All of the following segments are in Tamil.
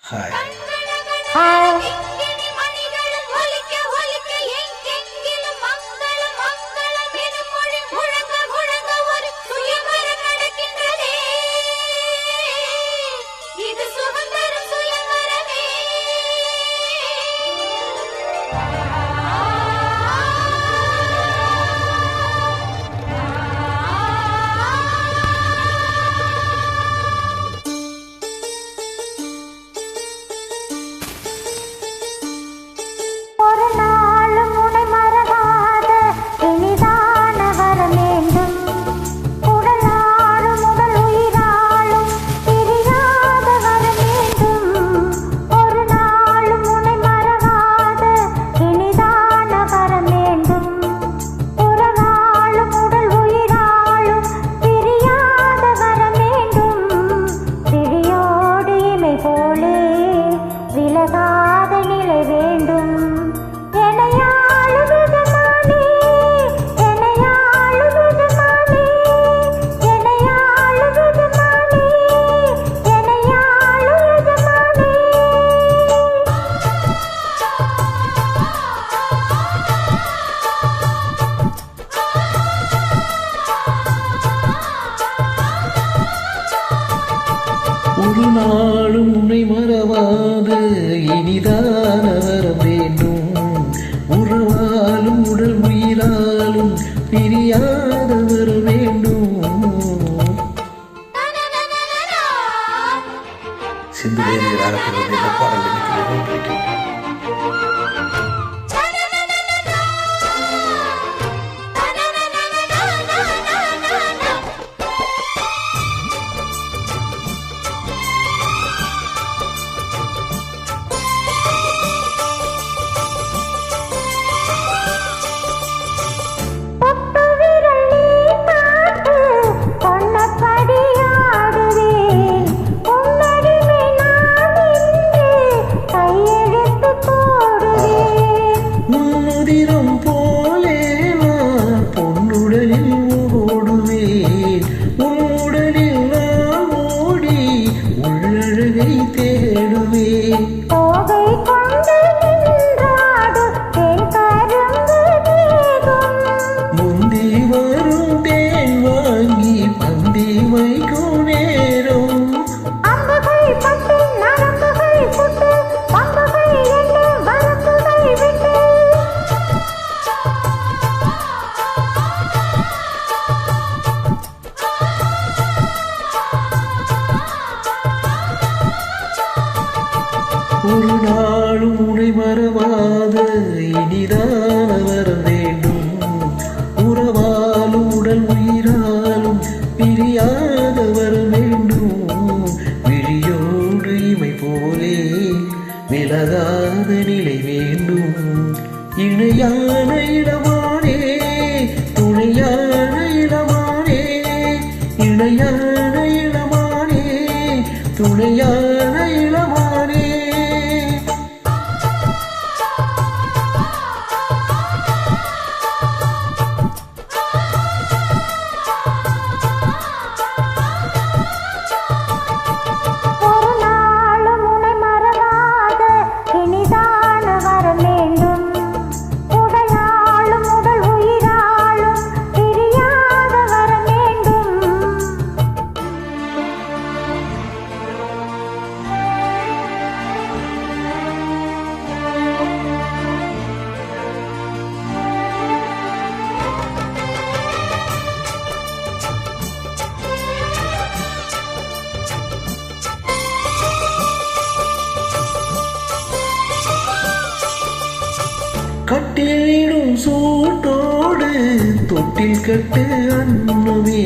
ஹாய். ஒரு நாளும் உன்னை மறவாத இனிதான வரம் வேண்டும். உறவாலும் உடல் உயிராலும் பிரியாத வர வேண்டும். சிந்து வேறு பாடல் போலே நான் பொன்னுடலில் ஓடுவேன். உன்னுடலில் நான் ஓடி உள்ளழகை தேடுவேன். முந்தி வரும் தேன் வாங்கி பந்தி வைக்கும் நேரம். ஒரு நாளும் உன்னை மறவாத இனிதான வர வேண்டும். உறவாலும் உடல் உயிராலும் பிரியாத வர வேண்டும். விழியோடு இமை போலே விலகாத நிலை வேண்டும். இணையான இடமானே துணையான இடமானே இணையான இடமானே துணையான இடமானே. கட்டிலிடும் சூட்டோடு தொட்டில் கட்டு அன்னுமே.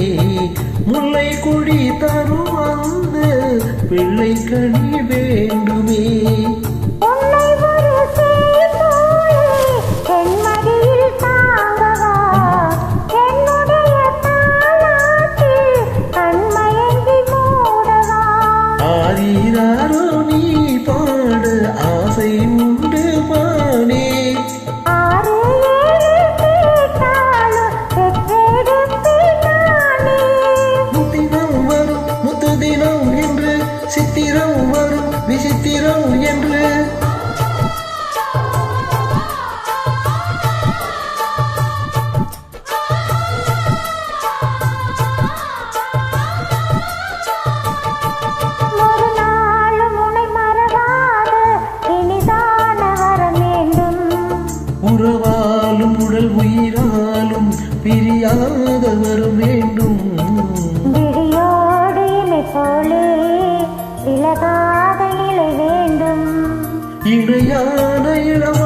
முல்லை கொடி தரும் அந்த பிள்ளை கனி வேண்டுமே. ஆரீராரோ நீ பாட ஆசை உண்டு பானே. சித்திரம் வரும் விசித்திரம் என்று உறவாலும் உடல் உயிராலும் பிரியாத வர வேண்டும் விலகாத நிலை வேண்டும் இணையான இளம்